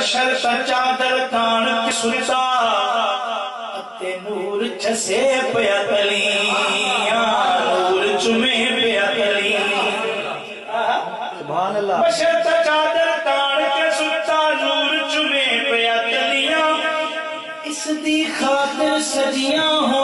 बशर ता चादर तान के सुता ते नूर छसे पिया तलियां नूर चुमे पिया तलियां सुभान अल्लाह बशर ता चादर तान के सुता नूर चुमे पिया तलियां इस दी खातिर सजियां हो